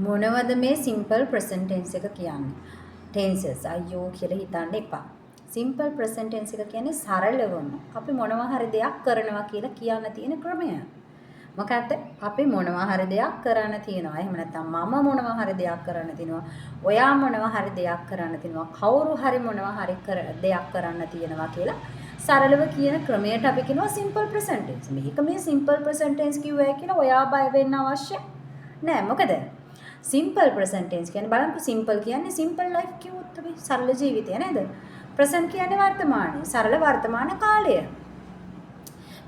මොනවද මේ simple present tense එක කියන්නේ? ටෙන්සස් අයියෝ කියලා හිතන්න එපා. සිම්පල් ප්‍රසන්ට් ටෙන්ස් එක කියන්නේ සරලවම අපි මොනවා හරි දෙයක් කරනවා කියලා කියන්න තියෙන ක්‍රමය. මොකද අපි මොනවා හරි දෙයක් කරන්න තියෙනවා. එහෙම නැත්නම් මම මොනවා හරි දෙයක් කරන්න තියෙනවා. ඔයා මොනවා හරි දෙයක් කරන්න තියෙනවා. කවුරු හරි මොනවා හරි දෙයක් කරන්න තියෙනවා කියලා සරලව කියන ක්‍රමයට අපි කියනවා සිම්පල් ප්‍රසන්ට් ටෙන්ස්. මේක මේ සිම්පල් ප්‍රසන්ට් ටෙන්ස් කිව්වයි කියලා ඔයා බය වෙන්න අවශ්‍ය නෑ. මොකද සිම්පල් ප්‍රසන්ට් ටෙන්ස් කියන්නේ බලන්න සිම්පල් කියන්නේ සිම්පල් ලයිෆ් කිව්වොත් අපි සරල ජීවිතය නේද? ප්‍රසන්ට් කියන්නේ වර්තමානය. සරල වර්තමාන කාලය.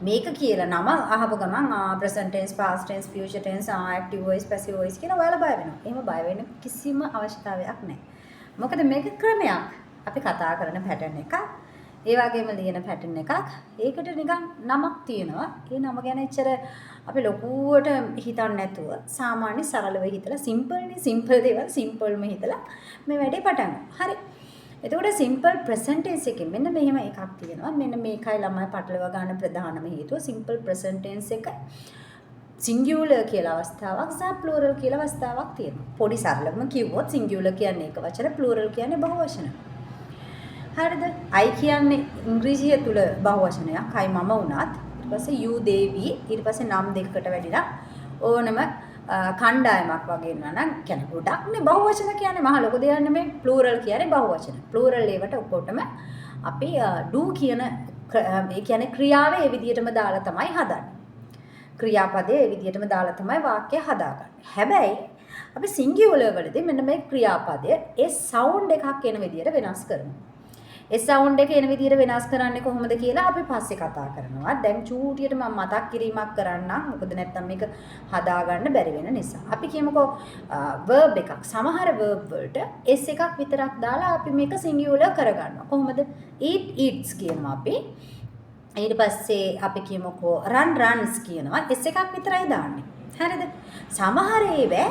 මේක කියලා නම අහපු ගමන් present tense, past tense, future tense, active voice, passive voice කියලා ඔයාලා බය වෙනවා. එහෙම බය වෙන්න කිසිම අවශ්‍යතාවයක් නැහැ. මොකද මේක ක්‍රමයක්. අපි කතා කරන පැටර්න් එකක්. ඒ වගේම ලියන පැටර්න් එකක්. ඒකට නිකන් නමක් තියෙනවා. ඒ නම ගැන එච්චර අපි ලොකුවට හිතන්නේ නැතුව සාමාන්‍ය සරලව හිතලා සිම්පල් දේවල් සිම්පල්ම හිතලා මේ වැඩේ පටන් ගන්න. හරි. එතකොට සිම්පල් ප්‍රසන්ට් ටෙන්ස් එකෙන් මෙන්න මෙහෙම එකක් තියෙනවා. මෙන්න මේකයි ළමයි පටලව ගන්න ප්‍රධානම හේතුව. සිම්පල් ප්‍රසන්ට් ටෙන්ස් එක සිංගියුලර් කියලා අවස්ථාවක් සහ ප්ලූරල් කියලා අවස්ථාවක් තියෙනවා. පොඩි සරලවම කිව්වොත් සිංගියුලර් කියන්නේ එක වචන, ප්ලූරල් කියන්නේ බහුවචන. හරිද? I කියන්නේ ඉංග්‍රීසිය තුල බහුවචනයක්. I මම වුණත් ඊට පස්සේ you they we ඊට පස්සේ නම් දෙකකට වැඩිලා ඕනම කණ්ඩායමක් වගේ වෙනවා නම් කියන්නේ ගොඩක්නේ බහුවචන කියන්නේ මහ ලොකු දෙයක් නෙමෙයි. ප්ලූරල් කියන්නේ බහුවචන. ප්ලූරල් ඒවට ඔක්කොටම අපි do කියන ඒ කියන්නේ ක්‍රියාව ඒ විදිහටම දාලා තමයි හදන්නේ. ක්‍රියාපදේ ඒ විදිහටම දාලා තමයි වාක්‍ය හදාගන්නේ. හැබැයි අපි සිංගියුලර් වලදී මෙන්න මේ ක්‍රියාපදය ඒ සවුන්ඩ් එකක් එන විදිහට වෙනස් කරනවා. ඒ සවුන්ඩ් එක එන විදිහට වෙනස් කරන්නේ කොහොමද කියලා අපි පස්සේ කතා කරනවා. දැන් චූටියට මම මතක් කිරීමක් කරන්නම්. මොකද නැත්තම් මේක හදාගන්න බැරි වෙන නිසා. අපි කියමුකෝ verb එකක්. සමහර verb වලට s එකක් විතරක් දාලා අපි මේක සිංගියුලර් කරගන්නවා. කොහොමද? eat eats කියනවා අපි. ඊට පස්සේ අපි කියමුකෝ run runs කියනවා. s එකක් විතරයි දාන්නේ. හරිද? සමහර ඒවා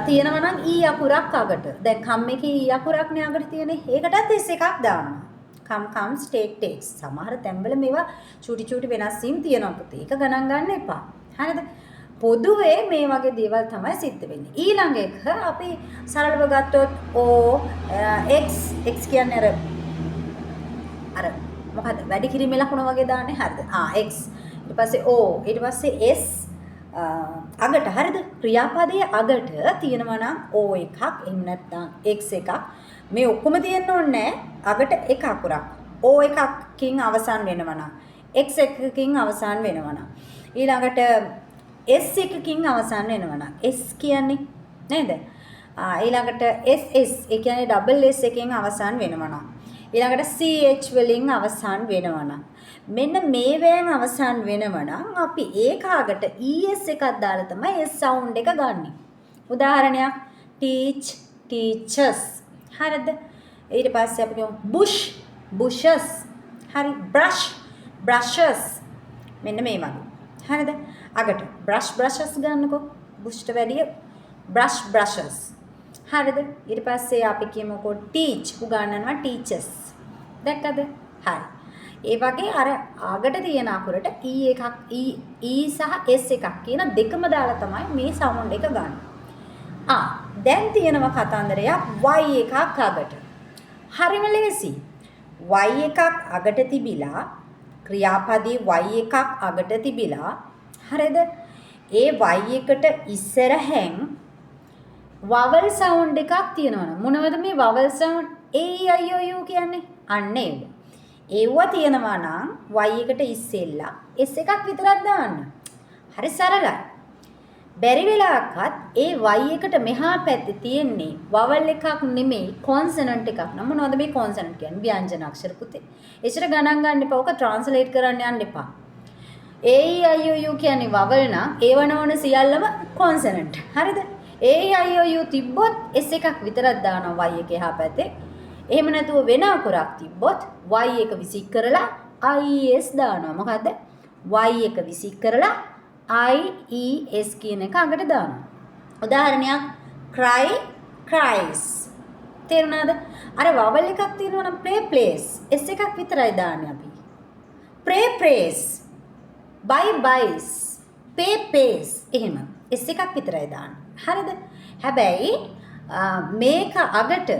තියෙනවා නම් ඊ අකුරක් අගට. දැන් කම් එකේ ඊ අකුරක් නේ අගට තියෙන්නේ. ඒකටත් s එකක් දානවා. come comes take takes. සමහර තැන්වල මේවා චූටි වෙනස් වීම් තියෙනවා පුතේ. ඒක ගණන් ගන්න එපා. හරිද? පොදුවේ මේ වගේ දේවල් තමයි සිද්ධ වෙන්නේ. ඊළඟ එක අපි සරලව ගත්තොත් o x කියන්නේ අර මොකද්ද? වැඩි කිරීමේ ලකුණ වගේ දාන්නේ. හරිද? x. ඊට පස්සේ o. ඊට පස්සේ s අගට. හරිද? ක්‍රියාපදයේ අගට තියෙනවා නම් o එකක් එහෙම නැත්නම් x එකක් මේ ඔක්කොම තියෙන්න ඕනේ අගට එක අකුරක් o එකකින් අවසන් වෙනවා නම් x එකකින් අවසන් වෙනවා නම් ඊළඟට s එකකින් අවසන් වෙනවා නම් s කියන්නේ නේද? ඊළඟට ss ඒ කියන්නේ ඩබල් s එකකින් අවසන් වෙනවා නම් ඊළඟට ch වලින් අවසන් වෙනවා නම් මෙන්න මේ වෑන් අවසන් වෙනවා නම් අපි ඒකාකට es එකක් දාලා තමයි s sound එක ගන්නෙ. උදාහරණයක් teach teachers. හරිද? ඊට පස්සේ අපි කියමු bush bushes. හරි. brush brushes. මෙන්න මේ වගේ. හරිද? අගට brush brushes ගන්නකො. bushට වැඩිය brush brushes. හරිද? ඊට පස්සේ අපි කියමුකෝ teach උගන්වනවා teachers. දැක්කද? හරි. ඒ වගේ අර අගට තියෙන අකුරට e සහ s එකක් කියන දෙකම දාලා තමයි මේ සවුන්ඩ් එක ගන්න. දැන් තියෙනවා කතන්දරයක් y එකක් අගට. හරිම ලේසි. y එකක් අගට තිබිලා ක්‍රියාපදයේ y එකක් අගට තිබිලා හරිද? ඒ y එකට ඉස්සරහෙන් vowel sound එකක් තියෙනවනේ. මොනවද මේ vowel sound? a e i o u කියන්නේ? අන්න ඒව තියෙනවා නම් y එකට ඉස්සෙල්ලා s එකක් විතරක් දාන්න. හරි සරලයි. බැරි වෙලාවකත් ඒ y එකට මෙහා පැත්තේ තියෙන්නේ vowel එකක් නෙමෙයි consonant එකක්. නම් මොනවද මේ consonant කියන්නේ? ව්‍යංජන අක්ෂර පුතේ. එච්චර ගණන් ගන්න එපා. ඔක translate කරන්න යන්න එපා. a e i o u කියන්නේ vowel නම් ඒව නොවන සියල්ලම consonant. හරිද? a e i o u තිබ්බොත් s එකක් විතරක් දානවා y එකේ එහා පැත්තේ. එහෙම නැතුව වෙන අකුරක් තිබ්බොත් y එක විසික් කරලා ies දානවා. මොකද්ද? y එක විසික් කරලා ies කියන එක අගට දානවා. උදාහරණයක් cry cries. තේරුණාද? අර vowel එකක් තියෙනවා නම් play plays. s එකක් විතරයි දාන්නේ අපි. pray prays. buy buys. pay pays. එහෙම s එකක් විතරයි දාන්නේ. හරිද? හැබැයි මේක අගට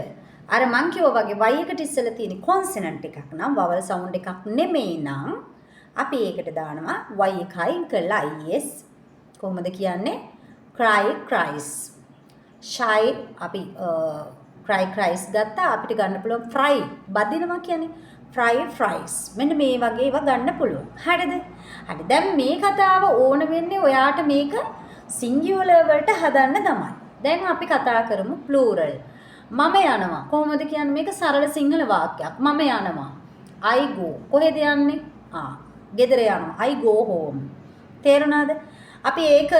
අර මං කිව්වා වගේ y එකට ඉස්සෙල්ලා තියෙන කොන්සනන්ට් එකක් නම් vowel sound එකක් නෙමෙයි නම් අපි ඒකට දානවා y එක අයින් කරලා is කොහොමද කියන්නේ? cry cries. shy අපි cry cries ගත්තා අපිට ගන්න පුළුවන් fry බදිනවා කියන්නේ fry fries. මෙන්න මේ වගේ ඒවා ගන්න පුළුවන්. හරිද? හරි. දැන් මේ කතාව ඕන වෙන්නේ ඔයාට මේක singular වලට හදන්න තමයි. දැන් අපි කතා කරමු plural. මම යනවා. කොහොමද කියන්නේ මේක සරල සිංහල වාක්‍යයක්. මම යනවා. I go. කොහෙද යන්නේ? ගෙදර යනවා. I go home. තේරුණාද? අපි ඒක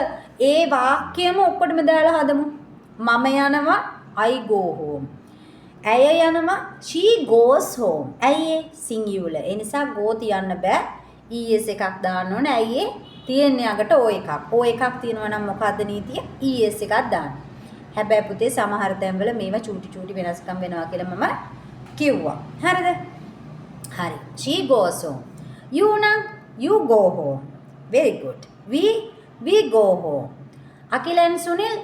ඒ වාක්‍යයම ඔක්කොටම දාලා හදමු. මම යනවා. I go home. ඇය යනවා. she goes home. ඇයි singular. ඒ නිසා go තියන්න බෑ. es එකක් දාන්න ඕනේ. ඇයි තියෙන්නේ අගට o එකක්. o එකක් තියෙනවා නම් මොකද්ද නීතිය? es එකක් දාන්න. හැබැයි පුතේ සමහර තැන්වල මේවා චූටි චූටි වෙනස්කම් වෙනවා කියලා මම කිව්වා. හරිද? හරි. she goes home. you නම් you go home. very good. we go home. Akila and Sunil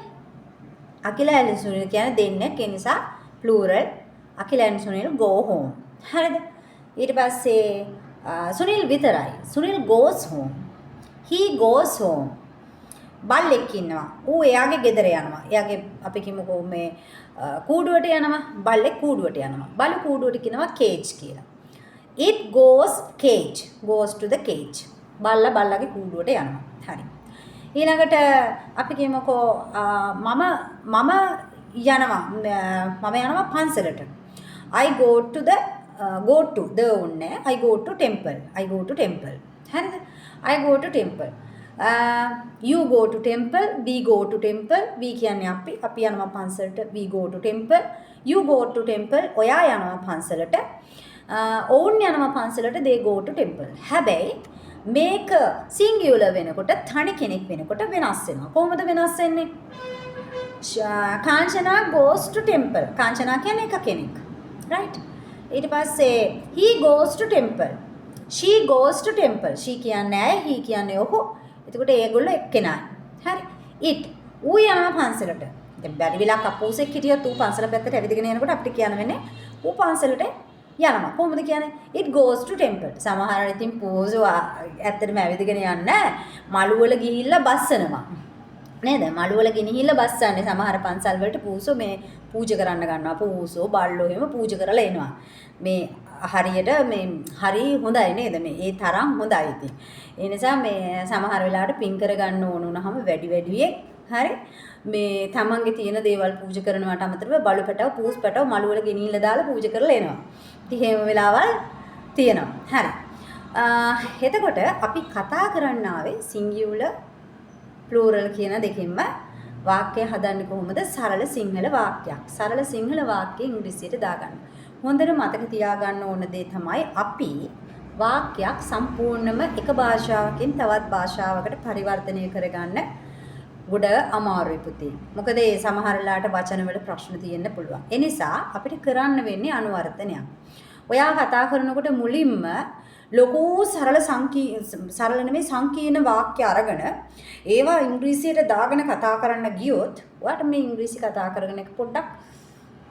කියන්නේ දෙන්නෙක්. ඒ නිසා plural Akila and Sunil go home. හරිද? ඊට පස්සේ සුනිල් විතරයි. Sunil goes home. he goes home. බල්ලෙක් ඉන්නවා. ඌ එයාගේ ගෙදර යනවා. එයාගේ අපි කිමුකෝ මේ කූඩුවට යනවා. බල්ලෙක් කූඩුවට යනවා. බලු කූඩුවට කියනවා cage කියලා. it goes cage. goes to the cage. බල්ලගේ කූඩුවට යනවා. හරි. ඊළඟට අපි කියමුකෝ මම යනවා පන්සලට. I go to the උන්නේ. I go to temple. හරිද? I go to temple. you go to temple. we go to temple. we කියන්නේ අපි යනවා පන්සලට. we go to temple. you go to temple. ඔයා යනවා පන්සලට. ඔවුන් යනවා පන්සලට. they go to temple. හැබැයි මේක singular වෙනකොට තනි කෙනෙක් වෙනකොට වෙනස් වෙනවා. කොහොමද වෙනස් වෙන්නේ? Kanchana goes to temple. Kanchana කියන්නේ එක කෙනෙක්. right? ඊට පස්සේ he goes to temple. she goes to temple. she කියන්නේ ඇය, he කියන්නේ ඔහු. එතකොට ඒගොල්ලෝ එක්කෙනායි. හරි. it ඌ යනවා පන්සලට. දැන් බැරි වෙලාවක් අපෝසෙක් හිටියොත් ඌ පන්සල පැත්තට ඇවිදගෙන යනකොට අපිට කියන්න වෙන්නේ ඌ පන්සලට යනවා. කොහොමද කියන්නේ? it goes to temple. සමහර ඉතින් පූජෝ ඇත්තටම ඇවිදගෙන යන්නේ මළුවල ගිහිල්ලා බස්සනවා. නේද? මළුවල ගෙනහිල්ලා බස්සන්නේ සමහර පන්සල් වලට පූසෝ මේ පූජා කරන්න ගන්නවා. පූසෝ බල්ලෝ එහෙම පූජා කරලා එනවා. මේ හරියට මේ හරි හොඳයි නේද? මේ ඒ තරම් හොඳයි ඉතින්. ඒ නිසා මේ සමහර වෙලාවට පින් කර ගන්න ඕන වුණාම වැඩියෙන් හරි මේ තමන්ගේ තියෙන දේවල් පූජා කරනවට අමතරව බලු පැටව පූස් පැටව මළුවල ගෙනහිල්ලා දාලා පූජා කරලා එනවා. ඉතින් එහෙම වෙලාවල් තියෙනවා. හරි. එතකොට අපි කතා කරන්න ආවේ singular plural කියන දෙකෙන්ම වාක්‍ය හදන්නේ කොහොමද? සරල සිංහල වාක්‍යයක්. සරල සිංහල වාක්‍ය ඉංග්‍රීසියට දාගන්න. හොඳට මතක තියාගන්න ඕන දේ තමයි අපි වාක්‍යයක් සම්පූර්ණම එක භාෂාවකින් තවත් භාෂාවකට පරිවර්තනය කරගන්න ගොඩ අමාරුයි පුතේ. මොකද ඒ සමහරලාට වචන වල ප්‍රශ්න තියෙන්න පුළුවන්. ඒ නිසා අපිට කරන්න වෙන්නේ අනුවර්තනයක්. ඔයා කතා කරනකොට මුලින්ම ලොකු සරල නෙමෙයි සංකීර්ණ වාක්‍ය අරගෙන ඒවා ඉංග්‍රීසියට දාගෙන කතා කරන්න ගියොත් ඔයාට මේ ඉංග්‍රීසි කතා කරගෙන එක පොඩ්ඩක්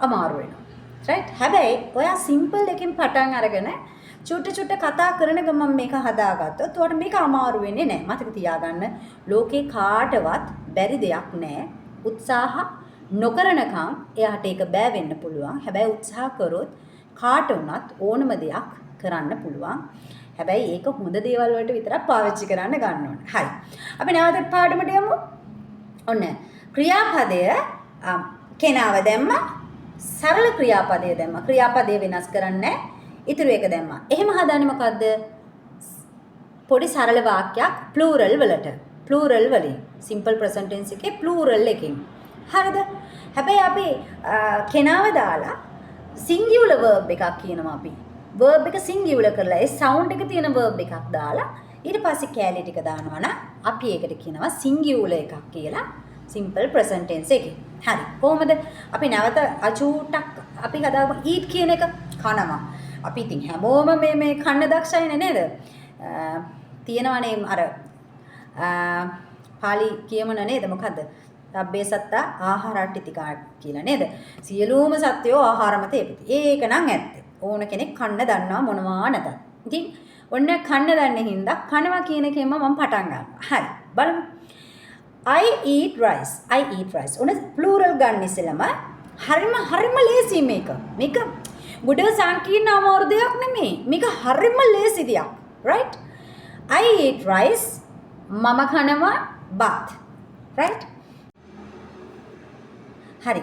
අමාරු වෙනවා. right? හැබැයි ඔයා සිම්පල් එකකින් පටන් අරගෙන චුට්ට කතා කරන ගමන් මේක හදාගත්තොත් ඔයාට මේක අමාරු වෙන්නේ නැහැ. මතක තියාගන්න ලෝකේ කාටවත් බැරි දෙයක් නැහැ. උත්සාහ නොකරනකම් එයාට ඒක බෑ වෙන්න පුළුවන්. හැබැයි උත්සාහ කරොත් කාට වුණත් ඕනම දෙයක් කරන්න පුළුවන්. හැබැයි ඒක හොඳ දේවල් වලට විතරක් පාවිච්චි කරන්න ගන්න ඕනේ. හරි. අපි නැවත පාඩමට යමු. ඔන්න ක්‍රියාපදය කෙනාව දැම්ම සරල ක්‍රියාපදය දැම්ම. ක්‍රියාපදය වෙනස් කරන්නේ ඉතුරු එක දැම්මා. එහෙම හදන්නේ මොකද්ද? පොඩි සරල වාක්‍යයක් plural වලට. plural වලින් simple present tense එකේ plural එකකින්. හරිද? හැබැයි අපි කෙනාව දාලා singular verb එකක් කියනවා අපි. verb එක singular කරලා ඒ sound එක තියෙන verb එකක් දාලා ඊට පස්සේ කැලේ ටික දානවා නම් අපි ඒකට කියනවා singular එකක් කියලා simple present tense එකේ. හරි. කොහොමද? අපි නැවත අචූටක් අපි හදාගමු eat කියන එක කනවා. අපි ඉතින් හැමෝම මේ කන්න දක්ෂයිනේ නේද? තියෙනවනේ අර පාලි කියමන නේද? මොකද්ද? සබ්බේ සත්තා ආහාරට්ටිතිකා කියලා නේද? සියලුම සත්වෝ ආහාර මත එපති. ඒක නම් ඇත්ත. ඕන කෙනෙක් කන්න දන්නවා මොනවා නැතත්. ඉතින් ඔන්න කන්න දන්නේ හින්දා කනවා කියන එකෙන්ම මම පටන් ගන්නවා. හරි. බලමු. I eat rice. I eat rice. ඔන්න ප්ලූරල් ගන්න ඉස්සෙල්ලම හරිම ලේසි මේක. මේක ගොඩ සංකීර්ණ අමාරු දෙයක් නෙමෙයි. මේක හරිම ලේසි දෙයක්. right? I eat rice. මම කනවා බත්. right? හරි.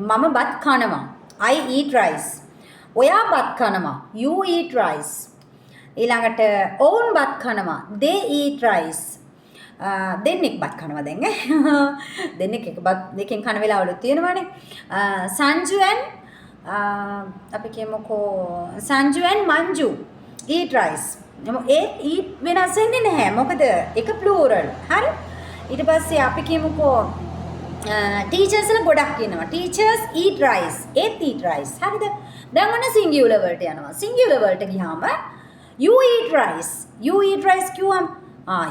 මම බත් කනවා. I eat rice. ඔයා බත් කනවා. You eat rice. ඊළඟට ඔවුන් බත් කනවා. They eat rice. දෙන්නෙක් බත් කනවා දැන් දෙන්නෙක් එක බත් දෙකෙන් කන වෙලාවලුත් තියෙනවානේ. සංජු and අපි කියමුකෝ Sanju and Manju eat rice. A eat වෙනස් වෙන්නේ නැහැ. මොකද ඒක plural. හරි. ඊට පස්සේ අපි කියමුකෝ teachers ලා ගොඩක් ඉන්නවා. Teachers eat rice. ඒත් eat rice. හරිද? දැන් ඔන්න singular වලට යනවා. singular වලට ගියාම you eat rice. you eat rice කිව්වම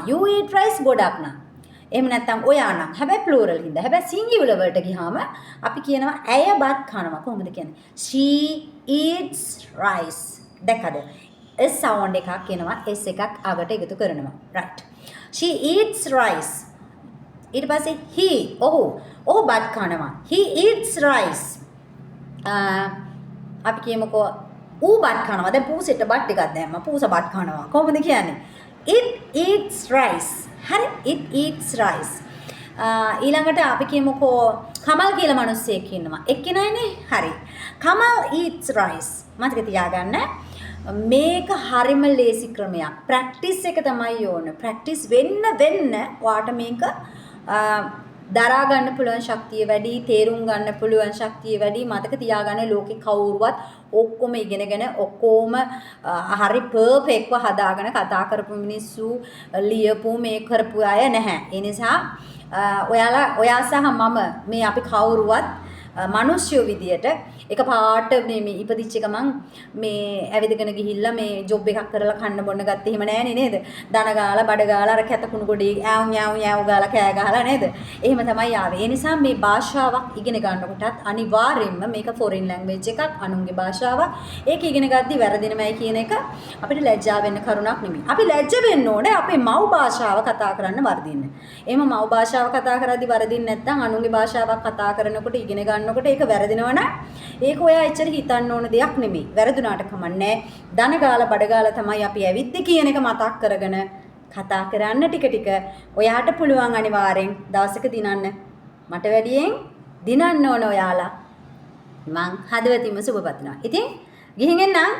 you eat rice ගොඩක් නා. එහෙම නැත්නම් ඔයා නම්. හැබැයි plural හින්දා. හැබැයි singular වලට ගියාම අපි කියනවා ඇය බත් කනවා. කොහොමද කියන්නේ? She eats rice. දැක්කද? S sound එකක් එනවා. S එකක් අගට එකතු කරනවා. right. She eats rice. ඊට පස්සේ he ඔහු බත් කනවා. He eats rice. අපි කියමුකෝ ඌ බත් කනවා. දැන් පූසෙට බත් ටිකක් දැම්මා. පූස බත් කනවා. කොහොමද කියන්නේ? It eats rice. හරි. It eats rice. ඊළඟට අපි කියමුකෝ කමල් කියලා මිනිස්සෙක් ඉන්නවා. එක්කෙනයිනේ. හරි. Kamal eats rice. මතක තියාගන්න. මේක හරිම ලේසි ක්‍රමයක්. ප්‍රැක්ටිස් එක තමයි ඕන. ප්‍රැක්ටිස් වෙන්න ඔයාට මේක දරා ගන්න පුළුවන් ශක්තිය වැඩි, තේරුම් ගන්න පුළුවන් ශක්තිය වැඩි. මතක තියාගන්න ලෝකේ කවුරුවත් ඔක්කොම ඉගෙනගෙන ඔක්කොම හරි පර්ෆෙක්ට්ව හදාගෙන කතා කරපු මිනිස්සු ලියපු මේ කරපු අය නැහැ. ඒ නිසා ඔයා සහ මම මේ අපි කවුරුවත් මිනිස්සු විදියට එක පාට මේ ඉපදිච්ච ගමන් මේ ඇවිදගෙන ගිහිල්ලා මේ ජොබ් එකක් කරලා කන්න බොන්න ගත්තේ එහෙම නෑනේ නේද? දන ගාලා බඩ ගාලා අර කැතකුණු ගොඩේ ඈව් ගාලා කෑ ගහලා නේද? එහෙම තමයි ආවේ. ඒ නිසා මේ භාෂාවක් ඉගෙන ගන්නකොටත් අනිවාර්යයෙන්ම මේක ෆොරින් ලැන්ග්වේජ් එකක්, අනුන්ගේ භාෂාවක්. ඒක ඉගෙන ගද්දි වැරදිනමයි කියන එක අපිට ලැජ්ජා වෙන්න කරුණක් නෙමෙයි. අපි ලැජ්ජ වෙන්න ඕනේ අපේ මව් භාෂාව කතා කරන්න වර්ධින්න. එහෙම මව් භාෂාව කතා කරද්දි වර්ධින්නේ නැත්නම් අනුන්ගේ භාෂාවක් කතා කරනකොට ඉගෙන ගන්නකොට ඒක වැරදිනවනම් ඒක ඔයා එච්චර හිතන්න ඕන දෙයක් නෙමෙයි. වැරදුනාට කමන්නේ. දන ගාලා බඩ ගාලා තමයි අපි ඇවිද්දේ කියන එක මතක් කරගෙන කතා කරන්න ටික ඔයාට පුළුවන් අනිවාර්යෙන් දවසක දිනන්න. මට වැඩියෙන් දිනන්න ඕන ඔයාලා. මං හදවතින්ම සුබ පතනවා. ඉතින් ගිහින් එන්නම්.